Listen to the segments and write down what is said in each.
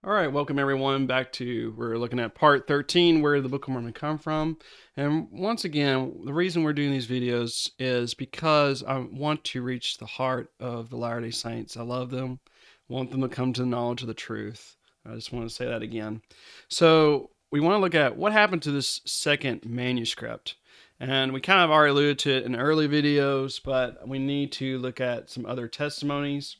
All right, welcome everyone back to, we're looking at part 13, where the Book of Mormon come from. And once again, the reason we're doing these videos is because I want to reach the heart of the Latter-day Saints. I love them, want them to come to the knowledge of the truth. I just want to say that again. So we want to look at what happened to this second manuscript. And we kind of already alluded to it in early videos, but we need to look at some other testimonies.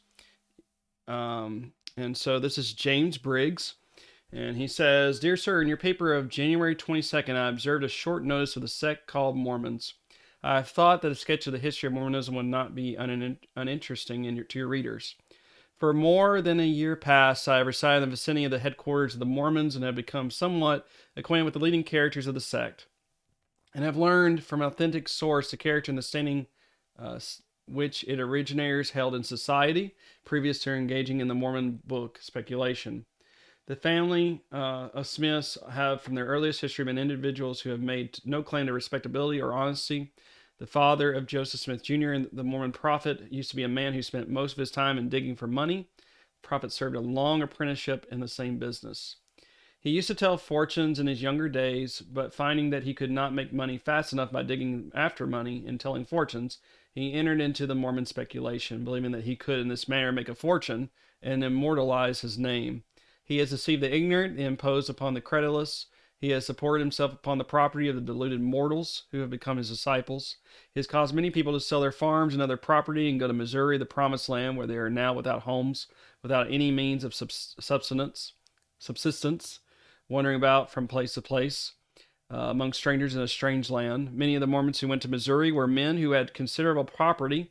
And so this is James Briggs. And he says, Dear Sir, in your paper of January 22nd, I observed a short notice of the sect called Mormons. I have thought that a sketch of the history of Mormonism would not be uninteresting to your readers. For more than a year past, I have resided in the vicinity of the headquarters of the Mormons and have become somewhat acquainted with the leading characters of the sect, and have learned from an authentic source the character and the standing uh, which its originators held in society previous to engaging in the Mormon book speculation. The family of Smiths have, from their earliest history, been individuals who have made no claim to respectability or honesty. The father of Joseph Smith Jr., and the Mormon prophet, used to be a man who spent most of his time in digging for money. The prophet served a long apprenticeship in the same business. He used to tell fortunes in his younger days, but finding that he could not make money fast enough by digging after money and telling fortunes, he entered into the Mormon speculation, believing that he could in this manner make a fortune and immortalize his name. He has deceived the ignorant and imposed upon the credulous. He has supported himself upon the property of the deluded mortals who have become his disciples. He has caused many people to sell their farms and other property and go to Missouri, the promised land, where they are now without homes, without any means of subsistence, wandering about from place to place among strangers in a strange land. Many of the Mormons who went to Missouri were men who had considerable property,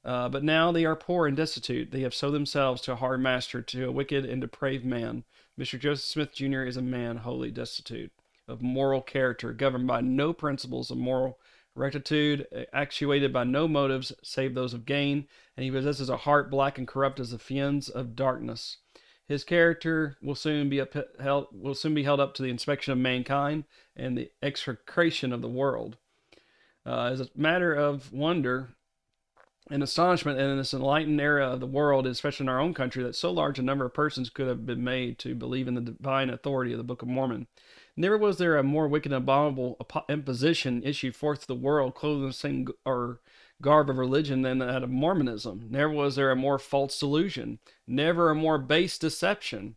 but now they are poor and destitute. They have sold themselves to a hard master, to a wicked and depraved man. Mr. Joseph Smith Jr. is a man wholly destitute of moral character, governed by no principles of moral rectitude, actuated by no motives save those of gain, and he possesses a heart black and corrupt as the fiends of darkness. His character will soon be held up to the inspection of mankind and the execration of the world. As a matter of wonder and astonishment in this enlightened era of the world, especially in our own country, that so large a number of persons could have been made to believe in the divine authority of the Book of Mormon. Never was there a more wicked and abominable imposition issued forth to the world, clothed in the same garb of religion than that of Mormonism. Never was there a more false delusion, never a more base deception.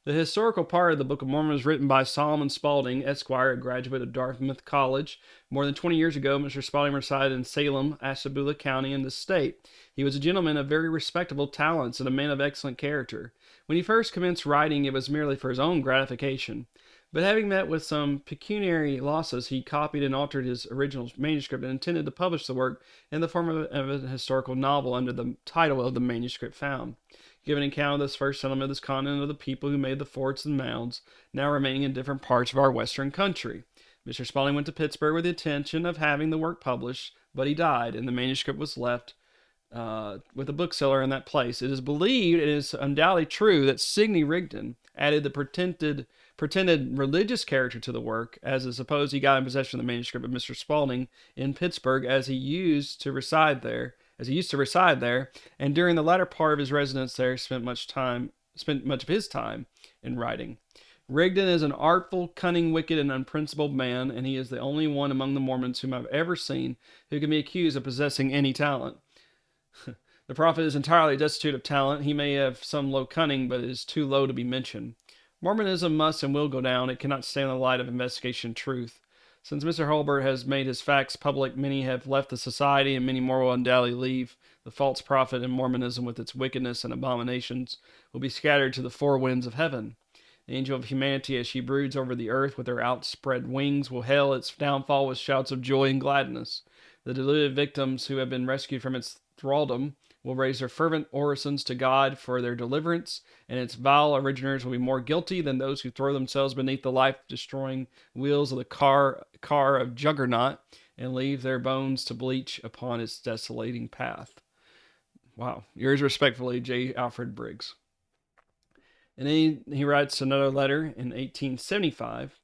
The historical part of the Book of Mormon was written by Solomon Spaulding, Esquire, a graduate of Dartmouth College. More than 20 years ago, Mr. Spaulding resided in Salem, Ashtabula County, in this state. He was a gentleman of very respectable talents and a man of excellent character. When he first commenced writing, it was merely for his own gratification. But having met with some pecuniary losses, he copied and altered his original manuscript and intended to publish the work in the form of an historical novel under the title of the manuscript found. Give an account of this first settlement of this continent, of the people who made the forts and mounds, now remaining in different parts of our western country. Mr. Spaulding went to Pittsburgh with the intention of having the work published, but he died, and the manuscript was left with a bookseller in that place. It is believed, it is undoubtedly true, that Sidney Rigdon added the pretended religious character to the work, as is supposed he got in possession of the manuscript of Mr. Spaulding in Pittsburgh, as he used to reside there, and during the latter part of his residence there spent much of his time in writing. Rigdon is an artful, cunning, wicked, and unprincipled man, and he is the only one among the Mormons whom I've ever seen who can be accused of possessing any talent. The prophet is entirely destitute of talent. He may have some low cunning, but it is too low to be mentioned. Mormonism must and will go down. It cannot stand the light of investigation and truth. Since Mr. Holbert has made his facts public, many have left the society, and many more will undoubtedly leave. The false prophet and Mormonism, with its wickedness and abominations, will be scattered to the four winds of heaven. The angel of humanity, as she broods over the earth with her outspread wings, will hail its downfall with shouts of joy and gladness. The deluded victims who have been rescued from its thraldom will raise their fervent orisons to God for their deliverance, and its vile originators will be more guilty than those who throw themselves beneath the life-destroying wheels of the car of Juggernaut and leave their bones to bleach upon its desolating path. Wow. Yours respectfully, J. Alfred Briggs. And then he writes another letter in 1875.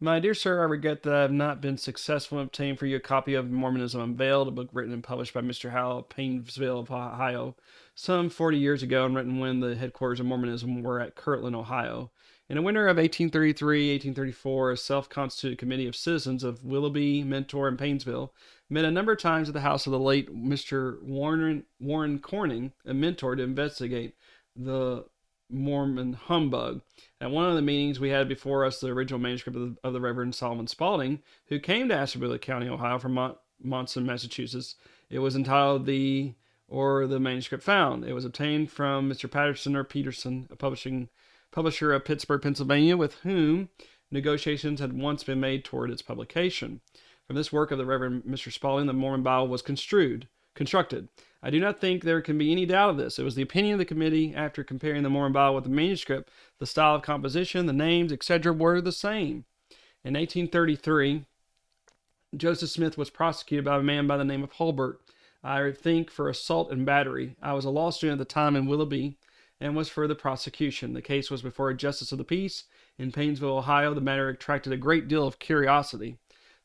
My dear sir, I regret that I have not been successful in obtaining for you a copy of Mormonism Unveiled, a book written and published by Mr. Howell of Painesville, Ohio, some 40 years ago, and written when the headquarters of Mormonism were at Kirtland, Ohio. In the winter of 1833-1834, a self-constituted committee of citizens of Willoughby, Mentor, and Painesville met a number of times at the house of the late Mr. Warren Corning, a Mentor, to investigate the Mormon humbug. At one of the meetings, we had before us the original manuscript of the Reverend Solomon Spaulding, who came to Ashtabula County, Ohio, from Monson, Massachusetts. It was entitled the Manuscript Found. It was obtained from Mr. Patterson or Peterson, a publisher of Pittsburgh, Pennsylvania, with whom negotiations had once been made toward its publication. From this work of the Reverend Mr. Spaulding, the Mormon Bible was constructed. I do not think there can be any doubt of this. It was the opinion of the committee, after comparing the Mormon Bible with the manuscript, the style of composition, the names, etc., were the same. In 1833, Joseph Smith was prosecuted by a man by the name of Hulbert, I think for assault and battery. I was a law student at the time in Willoughby and was for the prosecution. The case was before a justice of the peace in Painesville, Ohio. The matter attracted a great deal of curiosity.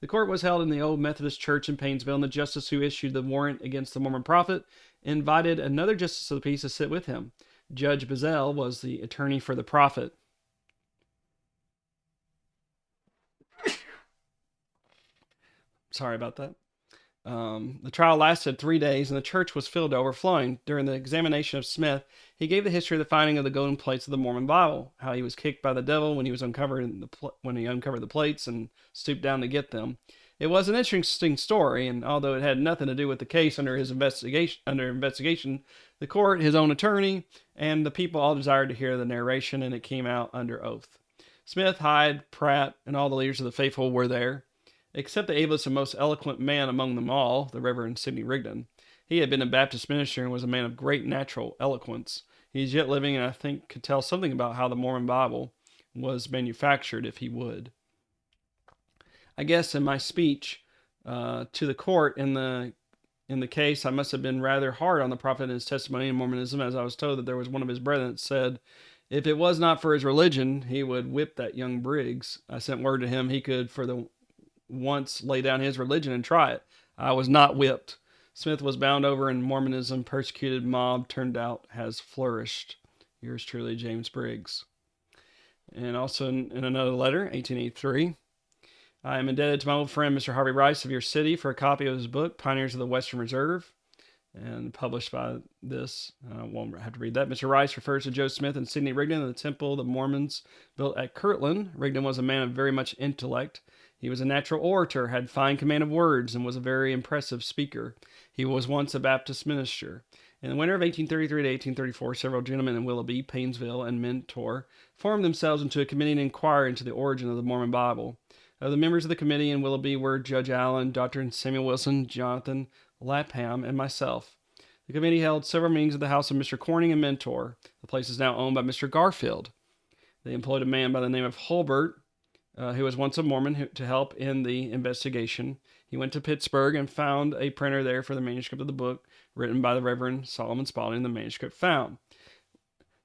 The court was held in the old Methodist church in Painesville, and the justice who issued the warrant against the Mormon prophet invited another justice of the peace to sit with him. Judge Bazell was the attorney for the prophet. Sorry about that. The trial lasted 3 days, and the church was filled to overflowing. During the examination of Smith, he gave the history of the finding of the golden plates of the Mormon Bible, how he was kicked by the devil when he uncovered the plates and stooped down to get them. It was an interesting story, and although it had nothing to do with the case under investigation, the court, his own attorney, and the people all desired to hear the narration, and it came out under oath. Smith, Hyde, Pratt, and all the leaders of the faithful were there, except the ablest and most eloquent man among them all, the Reverend Sidney Rigdon. He had been a Baptist minister and was a man of great natural eloquence. He is yet living, and I think could tell something about how the Mormon Bible was manufactured if he would. I guess in my speech to the court in the case, I must have been rather hard on the prophet and his testimony in Mormonism, as I was told that there was one of his brethren that said, if it was not for his religion, he would whip that young Briggs. I sent word to him he could for the once lay down his religion and try it. I was not whipped. Smith was bound over in Mormonism. Persecuted mob turned out has flourished. Yours truly, James Briggs. And also in another letter, 1883, I am indebted to my old friend Mr. Harvey Rice of your city for a copy of his book, Pioneers of the Western Reserve, and published by this. I won't have to read that. Mr. Rice refers to Joe Smith and Sidney Rigdon in the temple the Mormons built at Kirtland. Rigdon was a man of very much intellect. He was a natural orator, had fine command of words, and was a very impressive speaker. He was once a Baptist minister. In the winter of 1833 to 1834, several gentlemen in Willoughby, Painesville, and Mentor formed themselves into a committee to inquire into the origin of the Mormon Bible. The members of the committee in Willoughby were Judge Allen, Dr. Samuel Wilson, Jonathan Lapham, and myself. The committee held several meetings at the house of Mr. Corning and Mentor. The place is now owned by Mr. Garfield. They employed a man by the name of Hulbert, who was once a Mormon, to help in the investigation. He went to Pittsburgh and found a printer there for the manuscript of the book written by the Reverend Solomon Spaulding, the manuscript found.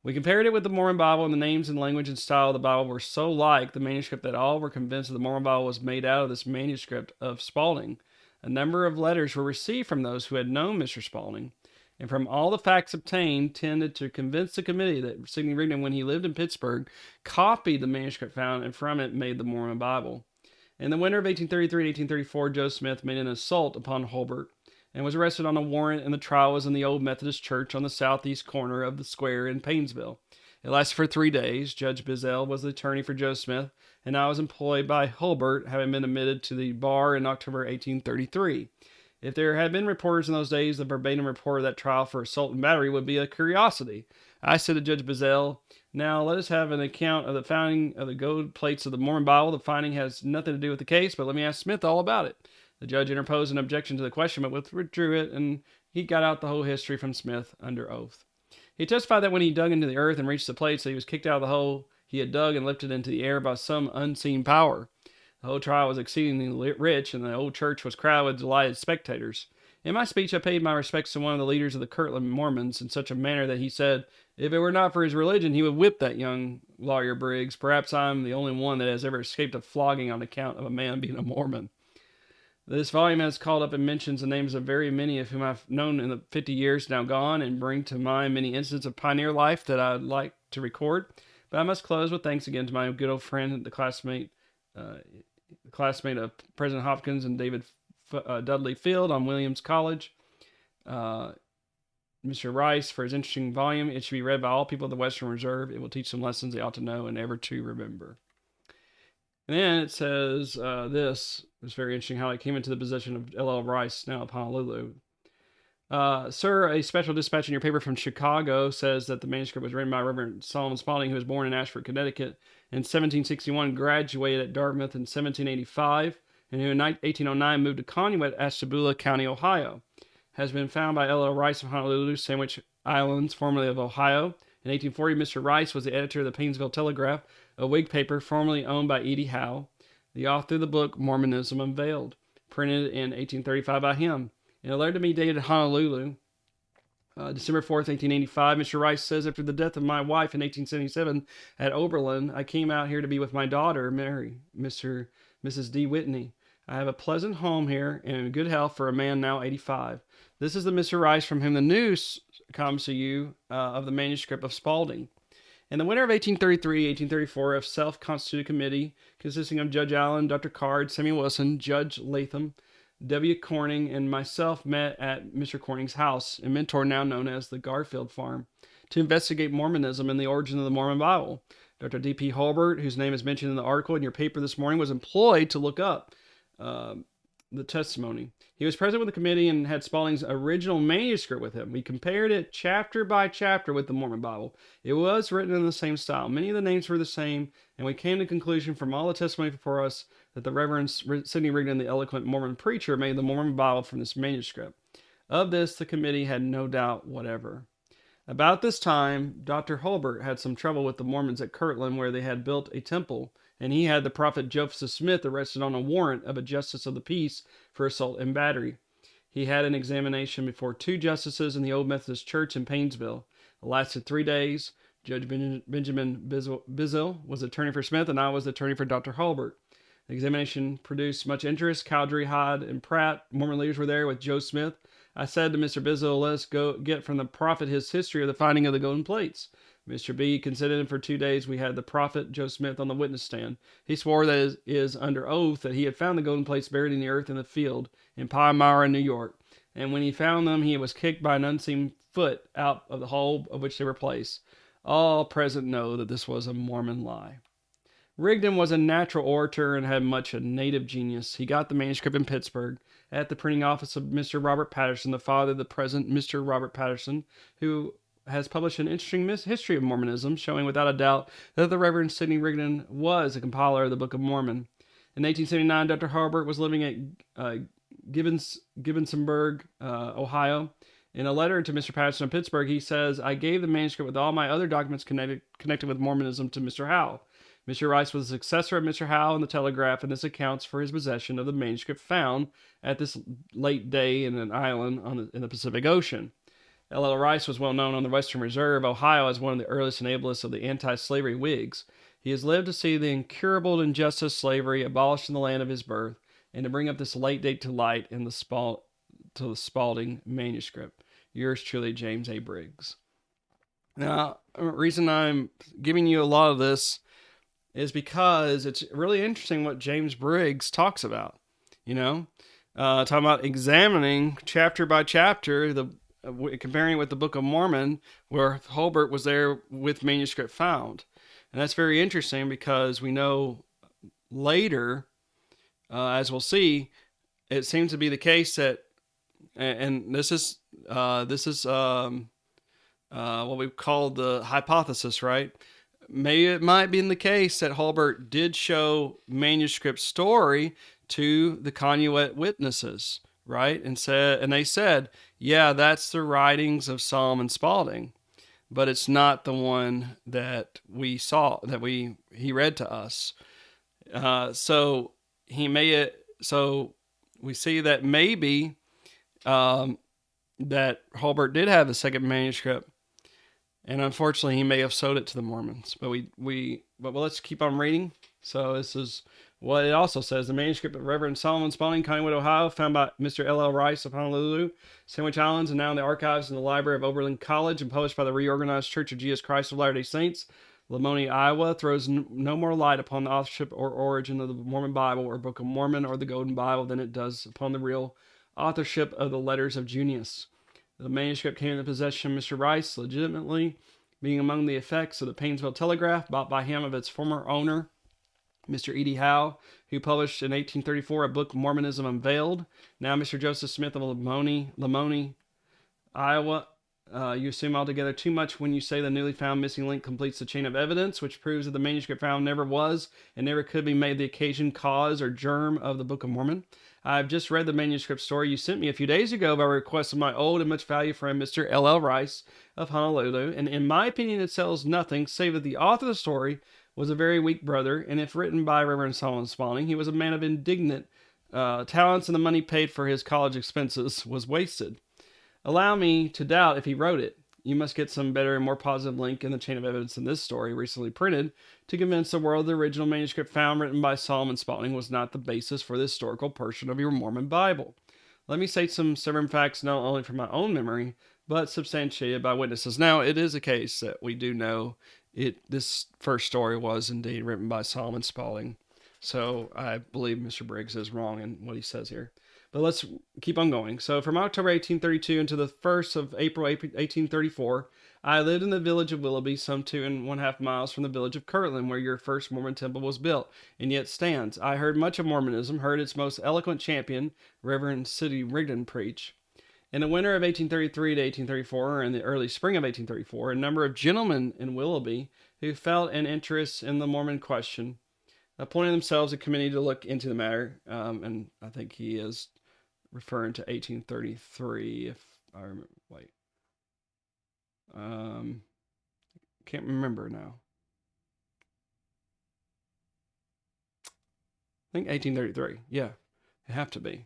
We compared it with the Mormon Bible, and the names and language and style of the Bible were so like the manuscript that all were convinced that the Mormon Bible was made out of this manuscript of Spaulding. A number of letters were received from those who had known Mr. Spaulding, and from all the facts obtained tended to convince the committee that Sidney Rigdon, when he lived in Pittsburgh, copied the manuscript found and from it made the Mormon Bible. In the winter of 1833 and 1834, Joe Smith made an assault upon Hulbert and was arrested on a warrant, and the trial was in the old Methodist church on the southeast corner of the square in Painesville. It lasted for 3 days. Judge Bazell was the attorney for Joe Smith, and I was employed by Hulbert, having been admitted to the bar in October 1833. If there had been reporters in those days, the verbatim report of that trial for assault and battery would be a curiosity. I said to Judge Bazell, now let us have an account of the finding of the gold plates of the Mormon Bible. The finding has nothing to do with the case, but let me ask Smith all about it. The judge interposed an objection to the question, but withdrew it, and he got out the whole history from Smith under oath. He testified that when he dug into the earth and reached the plates, that he was kicked out of the hole he had dug and lifted into the air by some unseen power. The whole trial was exceedingly rich, and the old church was crowded with delighted spectators. In my speech, I paid my respects to one of the leaders of the Kirtland Mormons in such a manner that he said, if it were not for his religion, he would whip that young Lawyer Briggs. Perhaps I'm the only one that has ever escaped a flogging on account of a man being a Mormon. This volume has called up and mentions the names of very many of whom I've known in the 50 years now gone, and bring to mind many incidents of pioneer life that I'd like to record. But I must close with thanks again to my good old friend, classmate of President Hopkins and David Dudley Field on Williams College, Mr. Rice, for his interesting volume. It should be read by all people of the Western Reserve. It will teach them lessons they ought to know and ever to remember. And then it says this was very interesting, how it came into the possession of L.L. Rice, now of Honolulu. Sir, a special dispatch in your paper from Chicago says that the manuscript was written by Reverend Solomon Spaulding, who was born in Ashford, Connecticut in 1761, graduated at Dartmouth in 1785, and who in 1809 moved to Conneaut, Ashtabula County, Ohio. Has been found by L.L. Rice of Honolulu, Sandwich Islands, formerly of Ohio. In 1840, Mr. Rice was the editor of the Painesville Telegraph, a Whig paper formerly owned by Edie Howe, the author of the book Mormonism Unveiled, printed in 1835 by him. In a letter to me dated Honolulu, December 4th, 1885, Mr. Rice says, after the death of my wife in 1877 at Oberlin, I came out here to be with my daughter, Mary, Mrs. D. Whitney. I have a pleasant home here and in good health for a man now 85. This is the Mr. Rice from whom the news comes to you of the manuscript of Spaulding. In the winter of 1833-1834, a self-constituted committee consisting of Judge Allen, Dr. Card, Samuel Wilson, Judge Latham, W. Corning, and myself met at Mr. Corning's house in Mentor, now known as the Garfield Farm, to investigate Mormonism and the origin of the Mormon Bible. Dr. D.P. Holbert, whose name is mentioned in the article in your paper this morning, was employed to look up the testimony. He was present with the committee and had Spaulding's original manuscript with him. We compared it chapter by chapter with the Mormon Bible. It was written in the same style. Many of the names were the same, and we came to the conclusion from all the testimony before us that the Reverend Sidney Rigdon, the eloquent Mormon preacher, made the Mormon Bible from this manuscript. Of this, the committee had no doubt whatever. About this time, Dr. Holbert had some trouble with the Mormons at Kirtland, where they had built a temple, and he had the prophet Joseph Smith arrested on a warrant of a justice of the peace for assault and battery. He had an examination before 2 justices in the Old Methodist Church in Painesville. It lasted 3 days. Judge Benjamin Bizzell was attorney for Smith, and I was the attorney for Dr. Holbert. The examination produced much interest. Cowdery, Hyde, and Pratt, Mormon leaders, were there with Joe Smith. I said to Mr. Bizzell, let us go get from the prophet his history of the finding of the golden plates. Mr. B considered him for 2 days. We had the prophet, Joe Smith, on the witness stand. He swore that it is under oath that he had found the golden plates buried in the earth in the field in Palmyra, New York. And when he found them, he was kicked by an unseen foot out of the hole of which they were placed. All present know that this was a Mormon lie. Rigdon was a natural orator and had much of native genius. He got the manuscript in Pittsburgh at the printing office of Mr. Robert Patterson, the father of the present Mr. Robert Patterson, who has published an interesting history of Mormonism, showing without a doubt that the Reverend Sidney Rigdon was a compiler of the Book of Mormon. In 1879, Dr. Harbert was living at Gibbonsburg, Ohio. In a letter to Mr. Patterson of Pittsburgh, he says, I gave the manuscript with all my other documents connected with Mormonism to Mr. Howe. Mr. Rice was the successor of Mr. Howe in the Telegraph, and this accounts for his possession of the manuscript found at this late day in an island in the Pacific Ocean. L.L. Rice was well known on the Western Reserve, Ohio, as one of the earliest enablers of the anti-slavery Whigs. He has lived to see the incurable injustice slavery abolished in the land of his birth, and to bring up this late date to light in the Spaulding manuscript. Yours truly, James A. Briggs. Now, the reason I'm giving you a lot of this is because it's really interesting what James Briggs talks about. Talking about examining chapter by chapter, comparing it with the Book of Mormon, where Holbert was there with manuscript found. And that's very interesting because we know later, as we'll see, it seems to be the case that, and this is what we call the hypothesis, right? It might be in the case that Holbert did show manuscript story to the Conneaut witnesses, right? And they said, yeah, that's the writings of Solomon Spaulding, but it's not the one that we saw, he read to us. So we see that maybe that Holbert did have a second manuscript, And unfortunately, he may have sold it to the Mormons. But let's keep on reading. So this is what it also says: the manuscript of Reverend Solomon Spalding, Conway, Ohio, found by Mr. L.L. Rice of Honolulu, Sandwich Islands, and now in the archives in the library of Oberlin College, and published by the Reorganized Church of Jesus Christ of Latter-day Saints, Lamoni, Iowa, throws no more light upon the authorship or origin of the Mormon Bible or Book of Mormon or the Golden Bible than it does upon the real authorship of the Letters of Junius. The manuscript came into possession of Mr. Rice legitimately, being among the effects of the Painesville Telegraph, bought by him of its former owner, Mr. E.D. Howe, who published in 1834 a book, Mormonism Unveiled. Now Mr. Joseph Smith of Lamoni, Iowa. You assume altogether too much when you say the newly found missing link completes the chain of evidence, which proves that the manuscript found never was and never could be made the occasion, cause, or germ of the Book of Mormon. I've just read the manuscript story you sent me a few days ago by request of my old and much valued friend Mr. L.L. Rice of Honolulu, and in my opinion it sells nothing save that the author of the story was a very weak brother, and if written by Reverend Solomon Spalding, he was a man of indignant talents, and the money paid for his college expenses was wasted. Allow me to doubt if he wrote it. You must get some better and more positive link in the chain of evidence than this story, recently printed, to convince the world the original manuscript found written by Solomon Spalding was not the basis for the historical portion of your Mormon Bible. Let me state some stubborn facts not only from my own memory, but substantiated by witnesses. Now, it is a case that we do know this first story was indeed written by Solomon Spalding. So I believe Mr. Briggs is wrong in what he says here. But let's keep on going. So from October 1832 until the 1st of April 1834, I lived in the village of Willoughby, some 2.5 miles from the village of Kirtland, where your first Mormon temple was built, and yet stands. I heard much of Mormonism, heard its most eloquent champion, Reverend Sidney Rigdon, preach. In the winter of 1833 to 1834, or in the early spring of 1834, a number of gentlemen in Willoughby who felt an interest in the Mormon question appointed themselves a committee to look into the matter, and I think he is referring to 1833, if I remember. Wait. Can't remember now. I think 1833. Yeah, it have to be.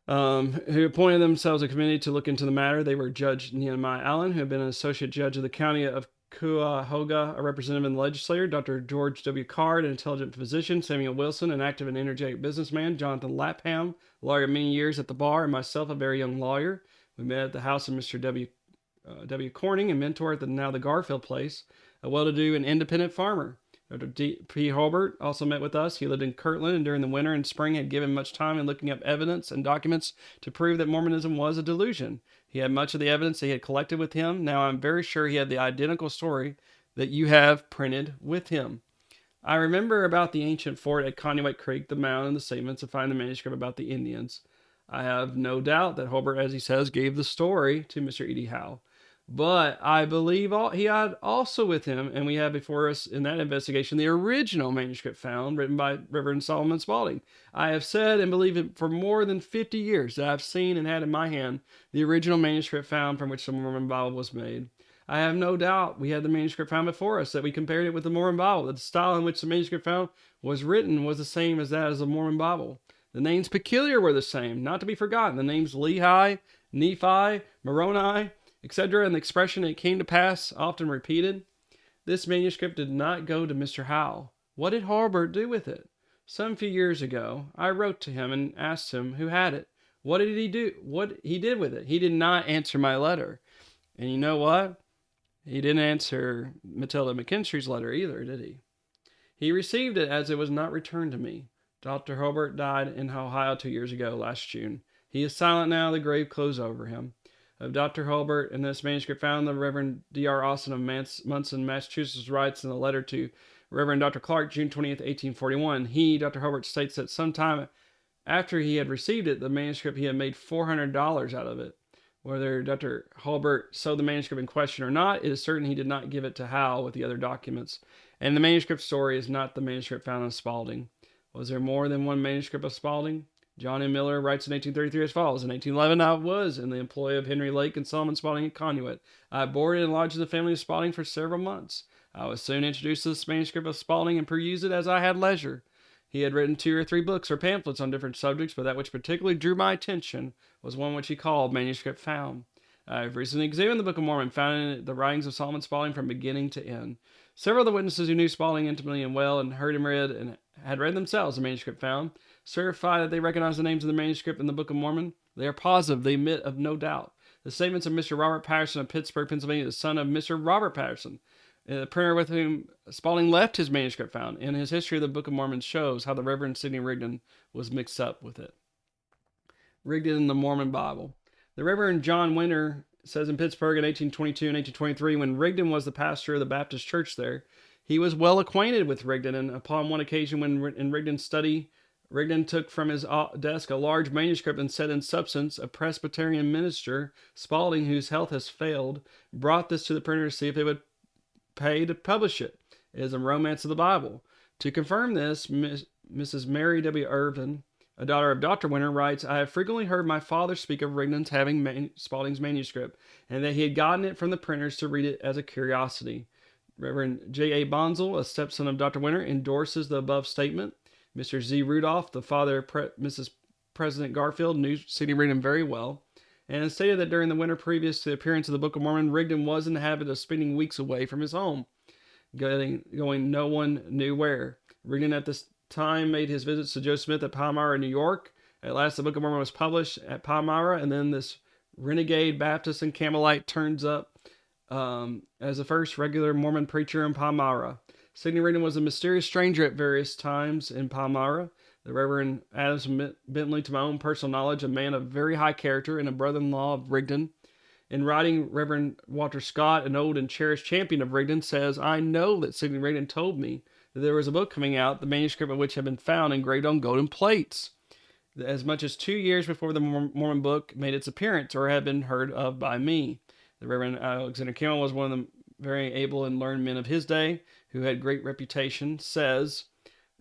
Who appointed themselves a committee to look into the matter. They were Judge Nehemiah Allen, who had been an associate judge of the county of Cuyahoga, a representative in the legislature, Dr. George W. Card, an intelligent physician, Samuel Wilson, an active and energetic businessman, Jonathan Lapham, a lawyer of many years at the bar, and myself, a very young lawyer. We met at the house of Mr. W. Corning, a mentor at the Garfield place, a well-to-do and independent farmer. Dr. P. Holbert also met with us. He lived in Kirtland, and during the winter and spring had given much time in looking up evidence and documents to prove that Mormonism was a delusion. He had much of the evidence that he had collected with him. Now I'm very sure he had the identical story that you have printed with him. I remember about the ancient fort at Conneaut Creek, the mound, and the statements, and find the manuscript about the Indians. I have no doubt that Holbert, as he says, gave the story to Mr. E.D. Howe. But I believe he had also with him, and we have before us in that investigation, the original manuscript found, written by Reverend Solomon Spalding. I have said and believe it for more than 50 years that I've seen and had in my hand the original manuscript found from which the Mormon Bible was made. I have no doubt we had the manuscript found before us, that we compared it with the Mormon Bible, that the style in which the manuscript found was written was the same as that of the Mormon Bible. The names peculiar were the same, not to be forgotten. The names Lehi, Nephi, Moroni, etc., and the expression "it came to pass" often repeated. This manuscript did not go to Mr. Howe. What did Holbert do with it? Some few years ago, I wrote to him and asked him who had it. What did he do? What he did with it? He did not answer my letter. And you know what? He didn't answer Matilda McKinstry's letter either, did he? He received it as it was not returned to me. Dr. Holbert died in Ohio 2 years ago, last June. He is silent now, the grave closed over him. Of Dr. Holbert and this manuscript found, the Reverend D.R. Austin of Munson, Massachusetts, writes in a letter to Reverend Dr. Clark, June 20th, 1841. He, Dr. Holbert, states that sometime after he had received it, the manuscript, he had made $400 out of it. Whether Dr. Holbert sold the manuscript in question or not, it is certain he did not give it to Howe with the other documents. And the manuscript story is not the manuscript found in Spalding. Was there more than one manuscript of Spalding? John M. Miller writes in 1833 as follows. In 1811, I was in the employ of Henry Lake and Solomon Spalding at Conneaut. I boarded and lodged in the family of Spalding for several months. I was soon introduced to this manuscript of Spalding and perused it as I had leisure. He had written 2 or 3 books or pamphlets on different subjects, but that which particularly drew my attention was one which he called Manuscript Found. I've recently examined the Book of Mormon, found in the writings of Solomon Spaulding from beginning to end. Several of the witnesses who knew Spaulding intimately and well and heard him read and had read themselves the manuscript found certify that they recognize the names of the manuscript in the Book of Mormon. They are positive, they admit of no doubt. The statements of Mr. Robert Patterson of Pittsburgh, Pennsylvania, the son of Mr. Robert Patterson, the printer with whom Spaulding left his manuscript found, in his history of the Book of Mormon shows how the Reverend Sidney Rigdon was mixed up with it. Rigdon in the Mormon Bible. The Reverend John Winter says in Pittsburgh in 1822 and 1823, when Rigdon was the pastor of the Baptist church there, he was well acquainted with Rigdon, and upon one occasion when in Rigdon's study, Rigdon took from his desk a large manuscript and said in substance, a Presbyterian minister, Spaulding, whose health has failed, brought this to the printer to see if they would pay to publish it. It is a romance of the Bible. To confirm this, Mrs. Mary W. Irvin, a daughter of Dr. Winter, writes, I have frequently heard my father speak of Rigdon's having Spaulding's manuscript, and that he had gotten it from the printers to read it as a curiosity. Reverend J.A. Bonsall, a stepson of Dr. Winter, endorses the above statement. Mr. Z. Rudolph, the father of Mrs. President Garfield, knew Sidney Rigdon very well, and has stated that during the winter previous to the appearance of the Book of Mormon, Rigdon was in the habit of spending weeks away from his home, going no one knew where. Rigdon at this time made his visits to Joe Smith at Palmyra, New York. At last, the Book of Mormon was published at Palmyra, and then this renegade Baptist and Campbellite turns up as the first regular Mormon preacher in Palmyra. Sidney Rigdon was a mysterious stranger at various times in Palmyra. The Reverend Adams Bentley, to my own personal knowledge, a man of very high character and a brother-in-law of Rigdon. In writing, Reverend Walter Scott, an old and cherished champion of Rigdon, says, I know that Sidney Rigdon told me that there was a book coming out, the manuscript of which had been found engraved on golden plates, as much as 2 years before the Mormon book made its appearance or had been heard of by me. The Reverend Alexander Campbell was one of the very able and learned men of his day, who had great reputation, says,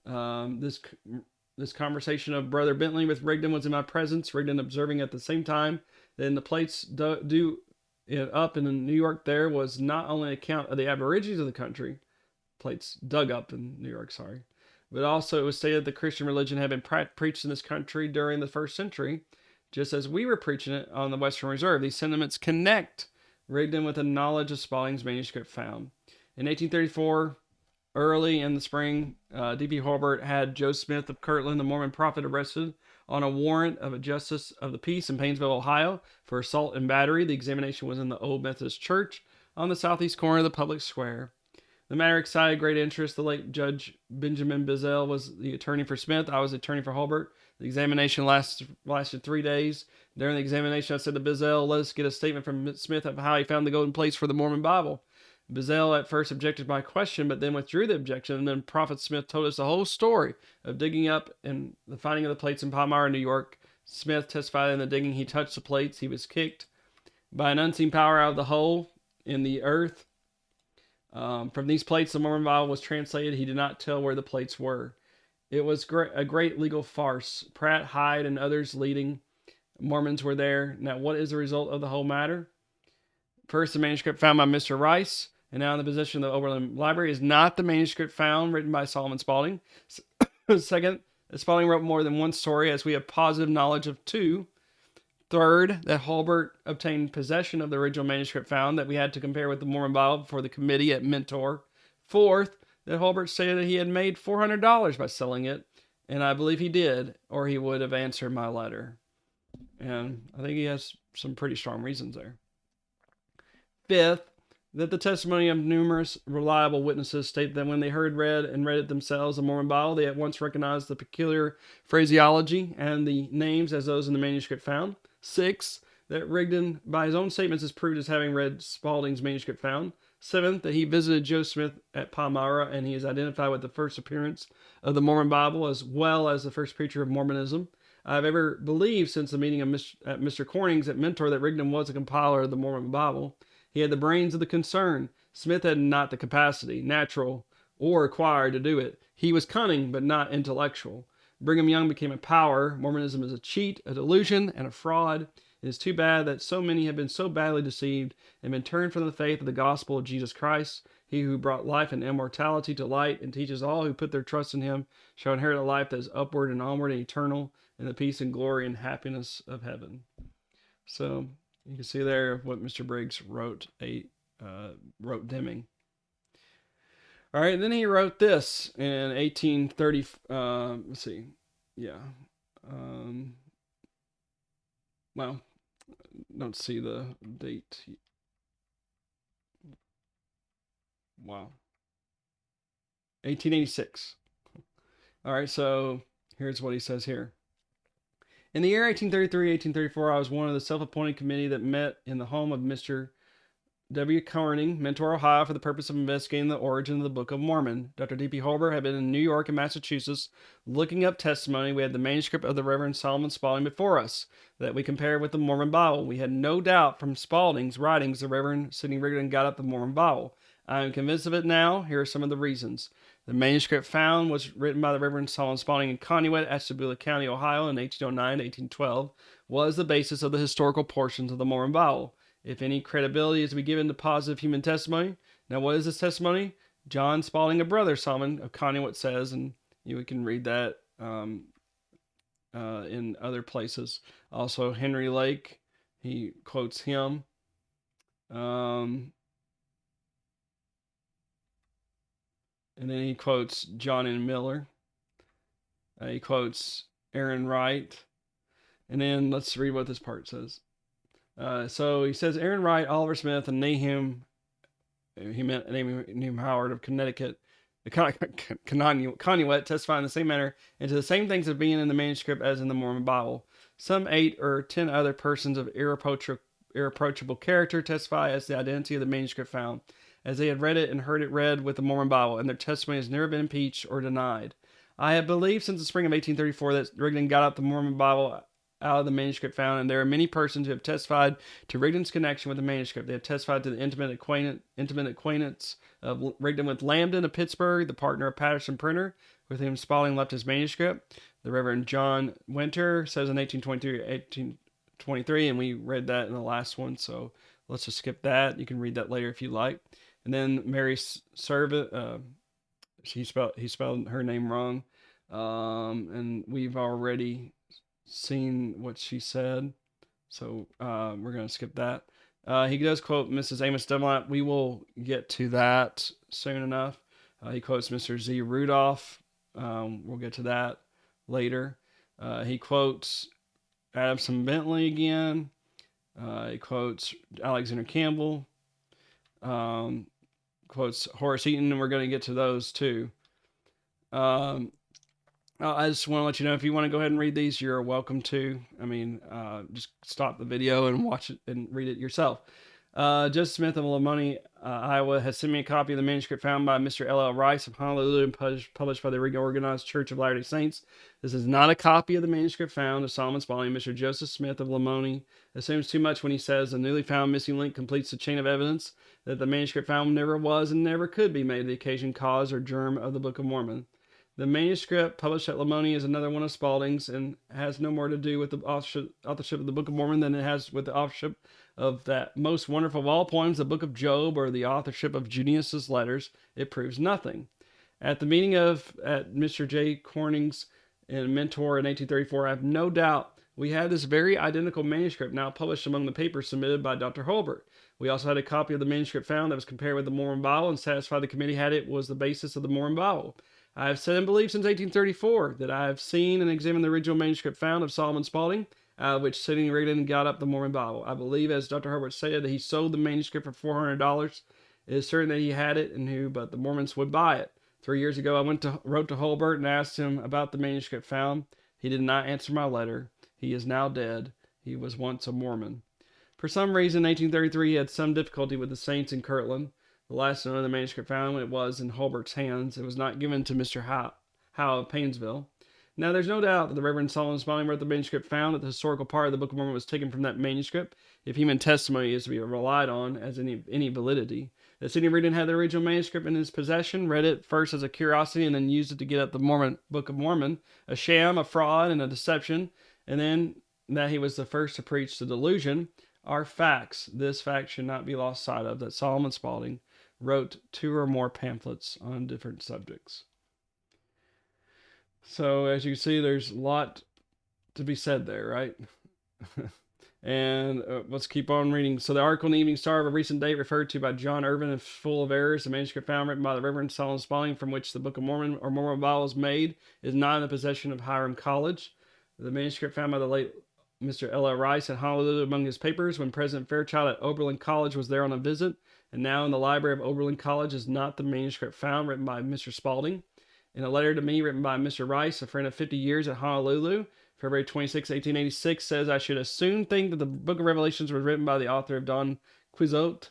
this conversation of Brother Bentley with Rigdon was in my presence, Rigdon observing at the same time that in the plates due up in New York there was not only an account of the aborigines of the country, plates dug up in New York, but also it was stated that the Christian religion had been preached in this country during the first century, just as we were preaching it on the Western Reserve. These sentiments connect Rigdon with the knowledge of Spaulding's manuscript found. In 1834, early in the spring, D.P. Hobart had Joe Smith of Kirtland, the Mormon prophet, arrested on a warrant of a justice of the peace in Painesville, Ohio, for assault and battery. The examination was in the Old Methodist Church on the southeast corner of the public square. The matter excited great interest. The late Judge Benjamin Bizzell was the attorney for Smith. I was the attorney for Hobart. The examination lasted 3 days. During the examination, I said to Bizzell, let us get a statement from Smith of how he found the golden plates for the Mormon Bible. Bizzell at first objected to my question, but then withdrew the objection, and then Prophet Smith told us the whole story of digging up and the finding of the plates in Palmyra, New York. Smith testified in the digging he touched the plates. He was kicked by an unseen power out of the hole in the earth. From these plates, the Mormon Bible was translated. He did not tell where the plates were. It was a great legal farce. Pratt, Hyde, and others leading Mormons were there. Now, what is the result of the whole matter? First, the manuscript found by Mr. Rice, and now in the possession of the Oberlin Library, is not the manuscript found written by Solomon Spaulding. Second, Spaulding wrote more than one story, as we have positive knowledge of 2. Third, that Hobart obtained possession of the original manuscript found that we had to compare with the Mormon Bible for the committee at Mentor. Fourth, that Hobart stated that he had made $400 by selling it, and I believe he did, or he would have answered my letter. And I think he has some pretty strong reasons there. Fifth, that the testimony of numerous reliable witnesses state that when they read it themselves, the Mormon Bible, they at once recognized the peculiar phraseology and the names as those in the manuscript found. 6, that Rigdon, by his own statements, is proved as having read Spaulding's manuscript found. 7th, that he visited Joe Smith at Palmyra, and he is identified with the first appearance of the Mormon Bible as well as the first preacher of Mormonism. I've ever believed since the meeting of at Mr. Corning's at Mentor that Rigdon was a compiler of the Mormon Bible. He had the brains of the concern. Smith had not the capacity, natural or acquired, to do it. He was cunning, but not intellectual. Brigham Young became a power. Mormonism is a cheat, a delusion, and a fraud. It is too bad that so many have been so badly deceived and been turned from the faith of the gospel of Jesus Christ. He who brought life and immortality to light and teaches all who put their trust in him shall inherit a life that is upward and onward and eternal in the peace and glory and happiness of heaven. So You can see there what Mr. Briggs wrote Deming. All right, and then he wrote this in 1830. Let's see, yeah. Um, well, don't see the date. Wow, 1886. All right, so here's what he says here. In the year 1833-1834, I was one of the self-appointed committee that met in the home of Mr. W. Corning, Mentor, Ohio, for the purpose of investigating the origin of the Book of Mormon. Dr. D.P. Holbert had been in New York and Massachusetts looking up testimony. We had the manuscript of the Reverend Solomon Spalding before us that we compared with the Mormon Bible. We had no doubt from Spalding's writings the Reverend Sidney Rigdon got up the Mormon Bible. I am convinced of it now. Here are some of the reasons. The manuscript found was written by the Reverend Solomon Spalding in Conneaut, Ashtabula County, Ohio, in 1809 to 1812, was the basis of the historical portions of the Mormon Bible. If any credibility is to be given to positive human testimony. Now, what is this testimony? John Spalding, a brother Solomon of Conneaut, says, and you can read that in other places. Also, Henry Lake, he quotes him. And then he quotes John N. Miller. He quotes Aaron Wright. And then let's read what this part says. So he says Aaron Wright, Oliver Smith, and Nahum, he meant Nahum Howard of Connecticut, Conneaut, testify in the same manner and to the same things of being in the manuscript as in the Mormon Bible. Some 8 or 10 other persons of irreproachable character testify as the identity of the manuscript found, as they had read it and heard it read with the Mormon Bible, and their testimony has never been impeached or denied. I have believed since the spring of 1834 that Rigdon got up the Mormon Bible out of the manuscript found, and there are many persons who have testified to Rigdon's connection with the manuscript. They have testified to the intimate acquaintance of Rigdon with Lambden of Pittsburgh, the partner of Patterson Printer, with whom Spalding left his manuscript. The Reverend John Winter says in 1823, and we read that in the last one, so let's just skip that. You can read that later if you like. And then Mary Servet, he spelled her name wrong, and we've already seen what she said, so we're going to skip that. He does quote Mrs. Amos Dunlap. We will get to that soon enough. He quotes Mr. Z. Rudolph. We'll get to that later. He quotes Adamson Bentley again. He quotes Alexander Campbell. Quotes Horace Eaton, and we're going to get to those too. I just want to let you know, if you want to go ahead and read these, you're welcome to. I mean, just stop the video and watch it and read it yourself. Joseph Smith of Lamoni, Iowa, has sent me a copy of the manuscript found by Mr. L.L. Rice of Honolulu and published by the Reorganized Church of Latter-day Saints. This is not a copy of the manuscript found of Solomon Spalding. Mr. Joseph Smith of Lamoni assumes too much when he says the newly found missing link completes the chain of evidence that the manuscript found never was and never could be made the occasion, cause, or germ of the Book of Mormon. The manuscript published at Lamoni is another one of Spalding's and has no more to do with the authorship of the Book of Mormon than it has with the authorship of that most wonderful of all poems, the Book of Job, or the authorship of Junius's letters. It proves nothing. At the meeting at Mr. J. Corning's and Mentor in 1834, I have no doubt we had this very identical manuscript now published among the papers submitted by Dr. Holbert. We also had a copy of the manuscript found that was compared with the Mormon Bible and satisfied the committee had it was the basis of the Mormon Bible. I have said and believed since 1834 that I have seen and examined the original manuscript found of Solomon Spalding, which Sidney Rigdon got up the Mormon Bible. I believe, as Dr. Herbert said, that he sold the manuscript for $400. It is certain that he had it and who, but the Mormons would buy it. 3 years ago, I wrote to Holbert and asked him about the manuscript found. He did not answer my letter. He is now dead. He was once a Mormon. For some reason, in 1833, he had some difficulty with the saints in Kirtland. The last known of the manuscript found when it was in Holbert's hands. It was not given to Mr. Howe of Painesville. Now, there's no doubt that the Reverend Solomon Spalding wrote the manuscript found, that the historical part of the Book of Mormon was taken from that manuscript, if human testimony is to be relied on as any validity. That Sidney Rigdon had the original manuscript in his possession, read it first as a curiosity, and then used it to get at the Book of Mormon, a sham, a fraud, and a deception, and then that he was the first to preach the delusion, are facts. This fact should not be lost sight of, that Solomon Spalding wrote 2 or more pamphlets on different subjects. So as you can see, there's a lot to be said there, right? And let's keep on reading. So the article in the Evening Star of a recent date referred to by John Irvin is full of errors. The manuscript found written by the Reverend Solomon Spalding, from which the Book of Mormon or Mormon Bible is made, is not in the possession of Hiram College. The manuscript found by the late Mr. L. L. Rice at Honolulu among his papers when President Fairchild at Oberlin College was there on a visit, and now in the library of Oberlin College, is not the manuscript found written by Mr. Spalding. In a letter to me written by Mr. Rice, a friend of 50 years at Honolulu, February 26, 1886, says I should as soon think that the Book of Revelations was written by the author of Don Quixote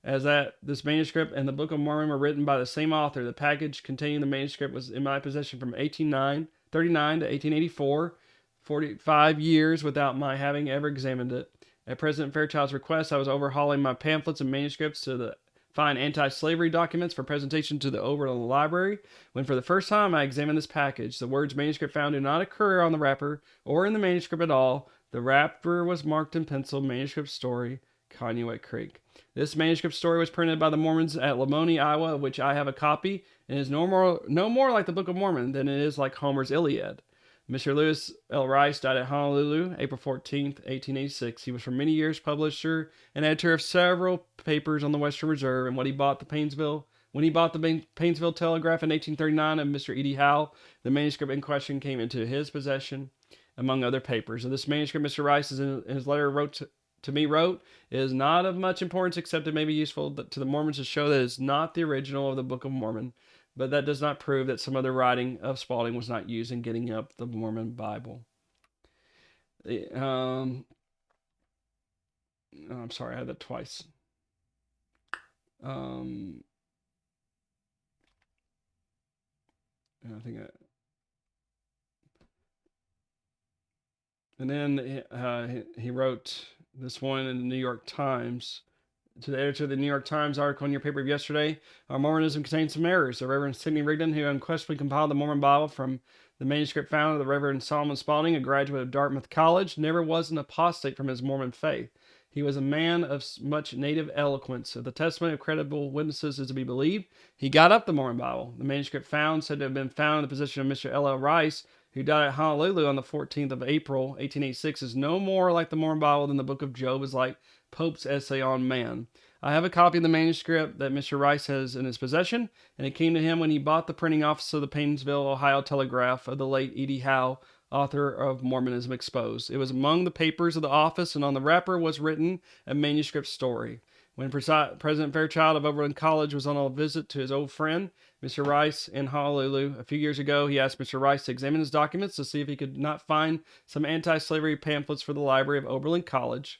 as that this manuscript and the Book of Mormon were written by the same author. The package containing the manuscript was in my possession from 1839 to 1884, 45 years without my having ever examined it. At President Fairchild's request, I was overhauling my pamphlets and manuscripts to find anti-slavery documents for presentation to the Oberlin Library, when for the first time I examined this package. The words manuscript found do not occur on the wrapper or in the manuscript at all. The wrapper was marked in pencil, manuscript story, Conneaut Creek. This manuscript story was printed by the Mormons at Lamoni, Iowa, of which I have a copy, and is no more like the Book of Mormon than it is like Homer's Iliad. Mr. Lewis L. Rice died at Honolulu, April 14th, 1886. He was for many years publisher and editor of several papers on the Western Reserve, and when he bought the Painesville Telegraph in 1839 of Mr. E.D. Howe, the manuscript in question came into his possession, among other papers. And this manuscript, Mr. Rice, in his letter to me, is not of much importance, except it may be useful to the Mormons to show that it is not the original of the Book of Mormon. But that does not prove that some other writing of Spalding was not used in getting up the Mormon Bible. I'm sorry, I had that twice. I think and then he wrote this one in the New York Times. To the editor of the New York Times article in your paper of yesterday, our Mormonism contains some errors. The Reverend Sidney Rigdon, who unquestionably compiled the Mormon Bible from the manuscript found of the Reverend Solomon Spalding, a graduate of Dartmouth College, never was an apostate from his Mormon faith. He was a man of much native eloquence. If the testimony of credible witnesses is to be believed, he got up the Mormon Bible. The manuscript found, said to have been found in the possession of Mr. L. L. Rice, who died at Honolulu on the 14th of April, 1886, is no more like the Mormon Bible than the Book of Job is like Pope's essay on man. I have a copy of the manuscript that Mr. Rice has in his possession, and it came to him when he bought the printing office of the Painesville, Ohio Telegraph of the late E.D. Howe, author of Mormonism Exposed. It was among the papers of the office, and on the wrapper was written a manuscript story. When President Fairchild of Oberlin College was on a visit to his old friend, Mr. Rice, in Honolulu a few years ago, he asked Mr. Rice to examine his documents to see if he could not find some anti-slavery pamphlets for the library of Oberlin College.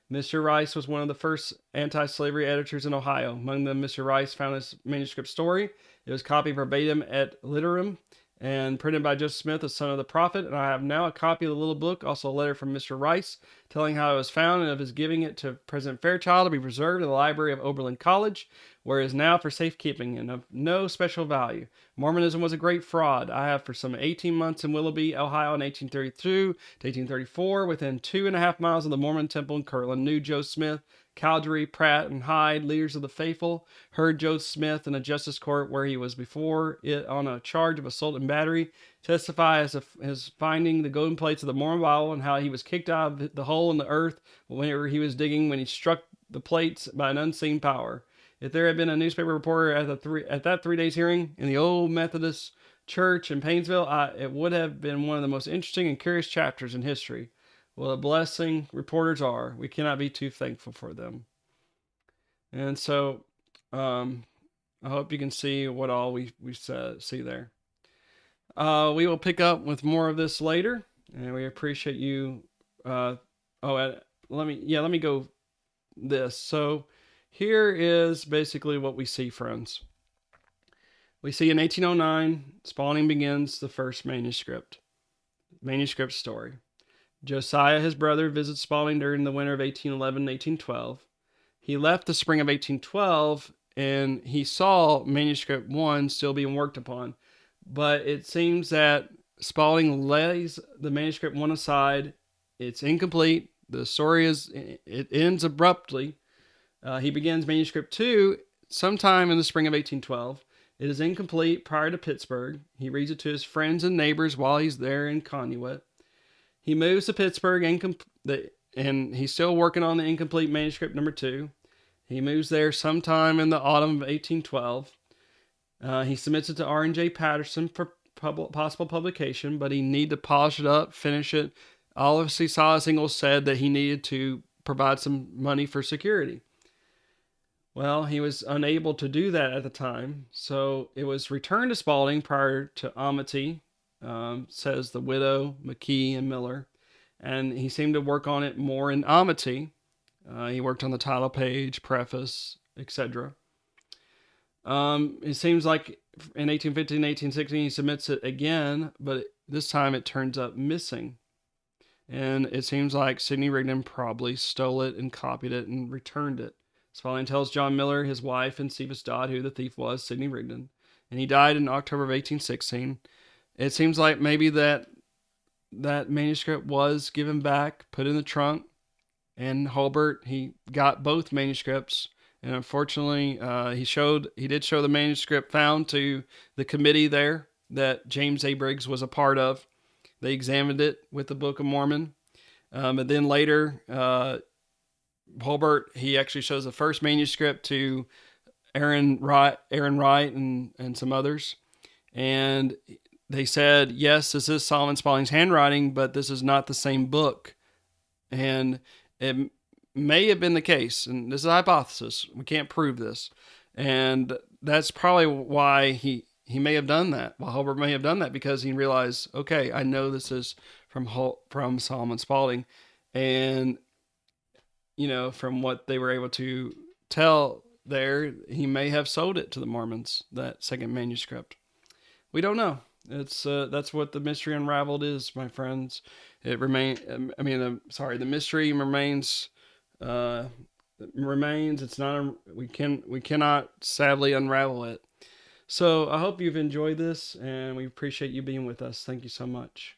Mr. Rice was one of the first anti-slavery editors in Ohio. Among them, Mr. Rice found his manuscript story. It was copied verbatim et litteram and printed by Joseph Smith, the son of the prophet. And I have now a copy of the little book, also a letter from Mr. Rice, telling how it was found and of his giving it to President Fairchild to be preserved in the library of Oberlin College, where it is now for safekeeping and of no special value. Mormonism was a great fraud. I have for some 18 months in Willoughby, Ohio in 1832 to 1834, within 2.5 miles of the Mormon temple in Kirtland, knew Joe Smith, Cowdery, Pratt, and Hyde, leaders of the faithful, heard Joe Smith in a justice court where he was before it on a charge of assault and battery, testify as his finding the golden plates of the Mormon Bible and how he was kicked out of the hole in the earth whenever he was digging when he struck the plates by an unseen power. If there had been a newspaper reporter at that 3 days hearing in the old Methodist church in Painesville, it would have been one of the most interesting and curious chapters in history. What a blessing reporters are. We cannot be too thankful for them. And so, I hope you can see what all we see there. We will pick up with more of this later, and we appreciate you. Let me go this. So here is basically what we see, friends. We see in 1809, Spalding begins the first manuscript story. Josiah, his brother, visits Spalding during the winter of 1811-1812. He left the spring of 1812, and he saw manuscript 1 still being worked upon. But it seems that Spalding lays the manuscript 1 aside. It's incomplete. The story it ends abruptly. He begins manuscript 2 sometime in the spring of 1812. It is incomplete prior to Pittsburgh. He reads it to his friends and neighbors while he's there in Conneaut. He moves to Pittsburgh, and he's still working on the incomplete manuscript number 2. He moves there sometime in the autumn of 1812. He submits it to R&J Patterson for possible publication, but he needed to polish it up, finish it. Oliver C. Silas Ingalls said that he needed to provide some money for security. Well, he was unable to do that at the time, so it was returned to Spalding prior to Amity, says the widow, McKee, and Miller. And he seemed to work on it more in Amity. He worked on the title page, preface, etc. It seems like in 1815, 1816, he submits it again, but this time it turns up missing. And it seems like Sidney Rigdon probably stole it and copied it and returned it. Spalding tells John Miller, his wife, and Cephas Dodd who the thief was, Sidney Rigdon. And he died in October of 1816. It seems like maybe that manuscript was given back, put in the trunk, and Hulbert, he got both manuscripts. And unfortunately, he did show the manuscript found to the committee there that James A. Briggs was a part of. They examined it with the Book of Mormon. And then later, Hulbert, he actually shows the first manuscript to Aaron Wright and some others. And they said, yes, this is Solomon Spalding's handwriting, but this is not the same book. And it may have been the case, and this is a hypothesis. We can't prove this. And that's probably why he may have done that. Well, Hulbert may have done that because he realized, okay, I know this is from Solomon Spalding. And, from what they were able to tell there, he may have sold it to the Mormons, that second manuscript. We don't know. It's that's what the mystery unraveled is, my friends. It the mystery remains. Remains. It's not. We cannot sadly unravel it. So I hope you've enjoyed this, and we appreciate you being with us. Thank you so much.